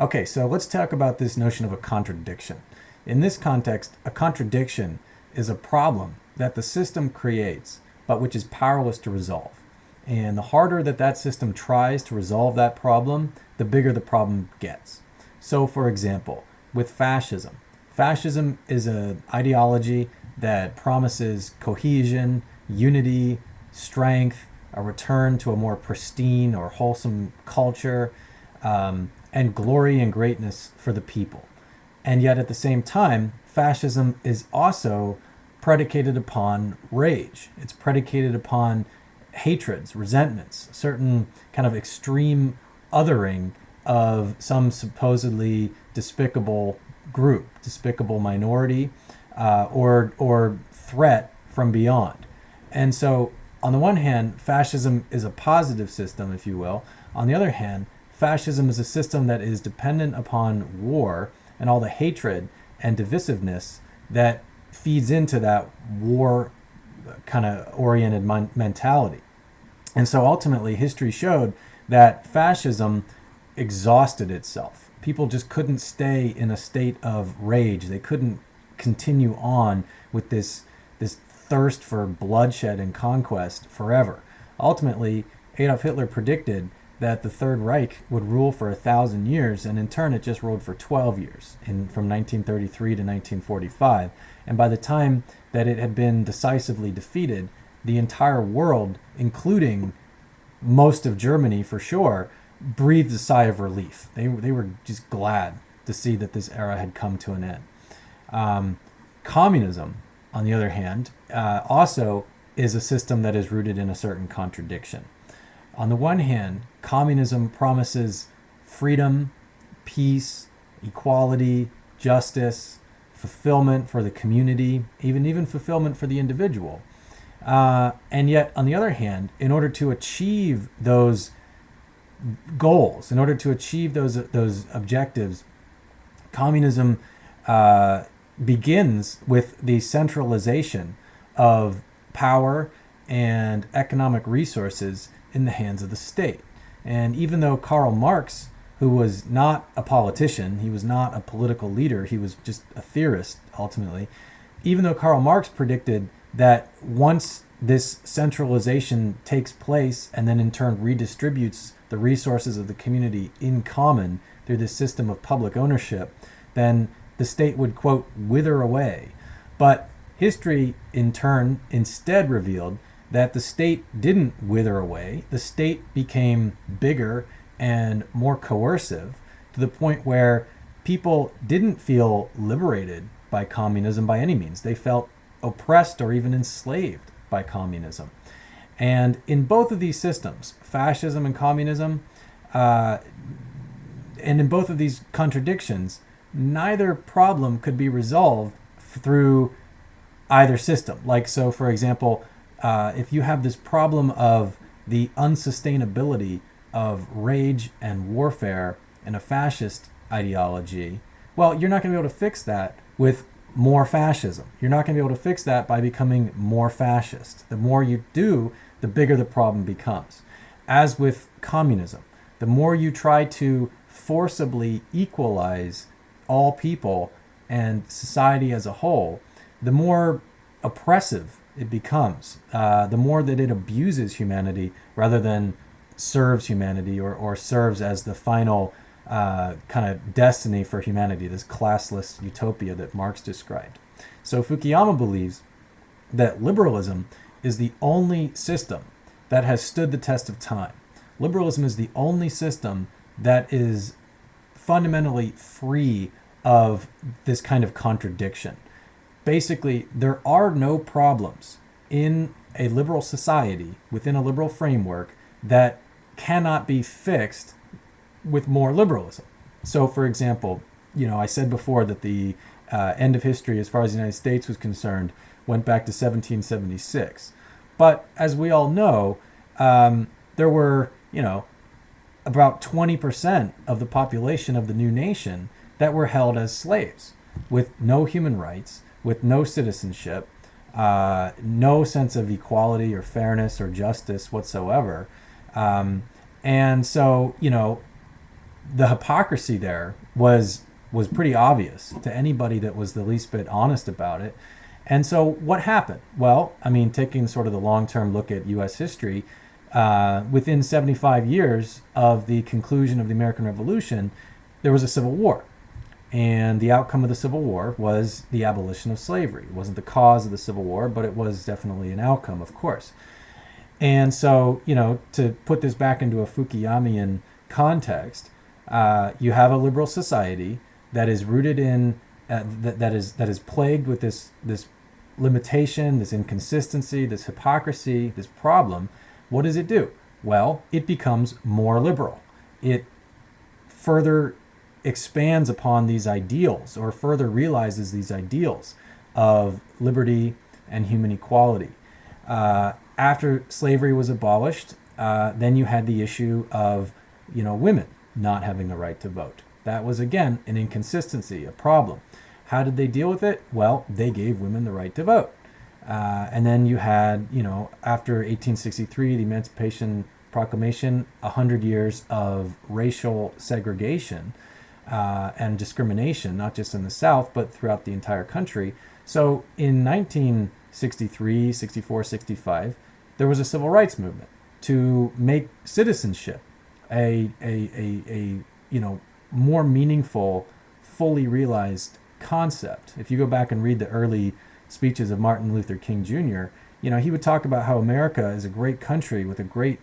Okay, so let's talk about this notion of a contradiction. In this context, a contradiction is a problem that the system creates, but which is powerless to resolve. And the harder that that system tries to resolve that problem, the bigger the problem gets. So, for example, with fascism, fascism is an ideology that promises cohesion, unity, strength, a return to a more pristine or wholesome culture, and glory and greatness for the people. And yet at the same time, fascism is also predicated upon rage. It's predicated upon hatreds, resentments, certain kind of extreme othering of some supposedly despicable group, despicable minority, or threat from beyond. And so, on the one hand, fascism is a positive system, if you will. On the other hand, fascism is a system that is dependent upon war and all the hatred and divisiveness that feeds into that war kind of oriented mentality. And so ultimately, history showed that fascism exhausted itself. People just couldn't stay in a state of rage. They couldn't continue on with this thirst for bloodshed and conquest forever. Ultimately, Adolf Hitler predicted that the Third Reich would rule for 1,000 years, and in turn it just ruled for 12 years, from 1933 to 1945. And by the time that it had been decisively defeated, the entire world, including most of Germany for sure, breathed a sigh of relief. They were just glad to see that this era had come to an end. Communism, on the other hand, also is a system that is rooted in a certain contradiction. On the one hand, communism promises freedom, peace, equality, justice, fulfillment for the community, even fulfillment for the individual. And yet, on the other hand, in order to achieve those goals, in order to achieve those objectives, communism begins with the centralization of power and economic resources in the hands of the state. And even though Karl Marx, who was not a politician, he was not a political leader, he was just a theorist ultimately, even though Karl Marx predicted that once this centralization takes place and then in turn redistributes the resources of the community in common through this system of public ownership, then the state would, quote, wither away. But history in turn instead revealed that the state didn't wither away. The state became bigger and more coercive to the point where people didn't feel liberated by communism by any means. They felt oppressed or even enslaved by communism. And in both of these systems, fascism and communism, and in both of these contradictions, neither problem could be resolved through either system. Like, so for example, if you have this problem of the unsustainability of rage and warfare in a fascist ideology, well, you're not going to be able to fix that with more fascism. You're not going to be able to fix that by becoming more fascist. The more you do, the bigger the problem becomes. As with communism, the more you try to forcibly equalize all people and society as a whole, the more oppressive it becomes, the more that it abuses humanity rather than serves humanity or serves as the final kind of destiny for humanity, this classless utopia that Marx described. So Fukuyama believes that liberalism is the only system that has stood the test of time. Liberalism is the only system that is fundamentally free of this kind of contradiction. Basically, there are no problems in a liberal society, within a liberal framework, that cannot be fixed with more liberalism. So, for example, I said before that the end of history, as far as the United States was concerned, went back to 1776. But as we all know, there were, about 20% of the population of the new nation that were held as slaves, with no human rights, with no citizenship, no sense of equality or fairness or justice whatsoever. And so, the hypocrisy there was pretty obvious to anybody that was the least bit honest about it. And so what happened? Well, I mean, taking sort of the long-term look at U.S. history, within 75 years of the conclusion of the American Revolution, there was a civil war. And the outcome of the Civil War was the abolition of slavery. It wasn't the cause of the Civil War, but it was definitely an outcome, of course. And so, to put this back into a Fukuyamian context, you have a liberal society that is rooted in that is plagued with this limitation, this inconsistency, this hypocrisy, this problem. What does it do? Well, it becomes more liberal. It further expands upon these ideals, or further realizes these ideals of liberty and human equality. After slavery was abolished, then you had the issue of women not having the right to vote. That was, again, an inconsistency, a problem. How did they deal with it? Well, they gave women the right to vote. And then you had, after 1863, the Emancipation Proclamation, 100 years of racial segregation and discrimination, not just in the South, but throughout the entire country. So in 1963, 64, 65, there was a civil rights movement to make citizenship a more meaningful, fully realized concept. If you go back and read the early speeches of Martin Luther King Jr., he would talk about how America is a great country with a great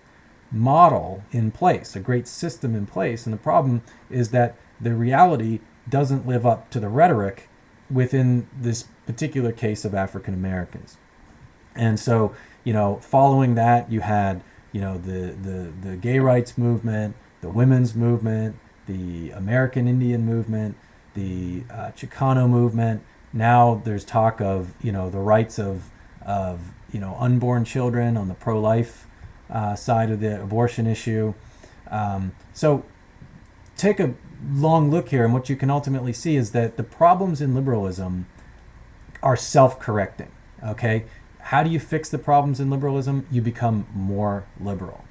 model in place, a great system in place. And the problem is that the reality doesn't live up to the rhetoric within this particular case of African Americans. And so, following that, you had, the gay rights movement, the women's movement, the American Indian movement, the Chicano movement. Now there's talk of, the rights of unborn children on the pro-life side of the abortion issue. So take a long look here, and what you can ultimately see is that the problems in liberalism are self-correcting. Okay, how do you fix the problems in liberalism? You become more liberal,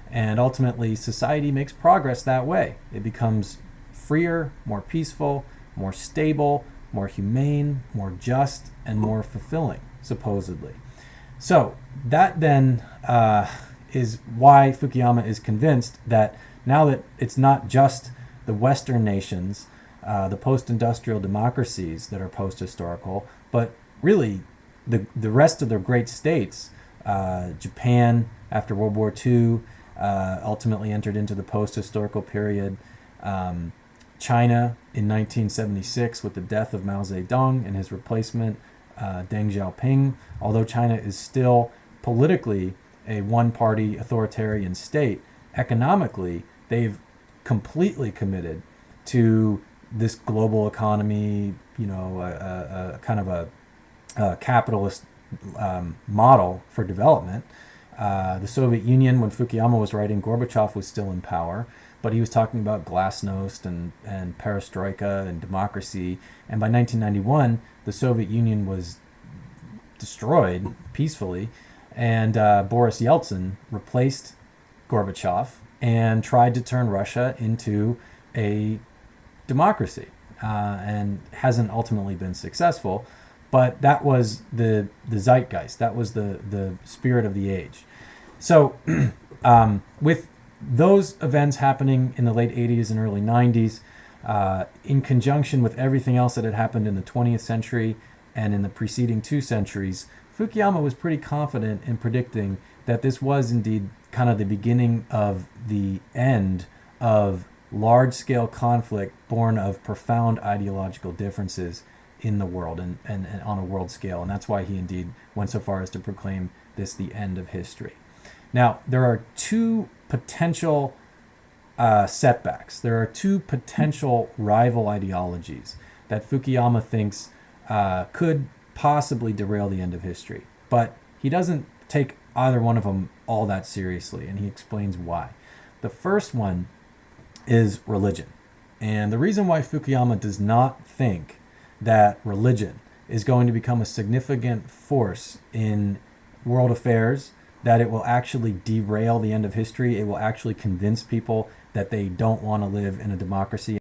and ultimately society makes progress that way. It becomes freer, more peaceful, more stable, more humane, more just, and more fulfilling, supposedly. So that then is why Fukuyama is convinced that now that it's not just the Western nations, the post-industrial democracies that are post-historical, but really the rest of the great states, Japan after World War II, ultimately entered into the post-historical period, China in 1976 with the death of Mao Zedong and his replacement, Deng Xiaoping. Although China is still politically a one-party authoritarian state, economically they've completely committed to this global economy, a kind of a capitalist model for development. The Soviet Union, when Fukuyama was writing, Gorbachev was still in power, but he was talking about glasnost and perestroika and democracy. And by 1991, the Soviet Union was destroyed peacefully, and Boris Yeltsin replaced Gorbachev and tried to turn Russia into a democracy, and hasn't ultimately been successful. But that was the zeitgeist. That was the spirit of the age. So with those events happening in the late 80s and early 90s, in conjunction with everything else that had happened in the 20th century and in the preceding 2 centuries, Fukuyama was pretty confident in predicting that this was indeed kind of the beginning of the end of large-scale conflict born of profound ideological differences in the world and on a world scale. And that's why he indeed went so far as to proclaim this the end of history. Now, there are 2 potential setbacks. There are 2 potential rival ideologies that Fukuyama thinks could possibly derail the end of history. But he doesn't take either one of them all that seriously, and he explains why. The first one is religion. And the reason why Fukuyama does not think that religion is going to become a significant force in world affairs, that it will actually derail the end of history, it will actually convince people that they don't want to live in a democracy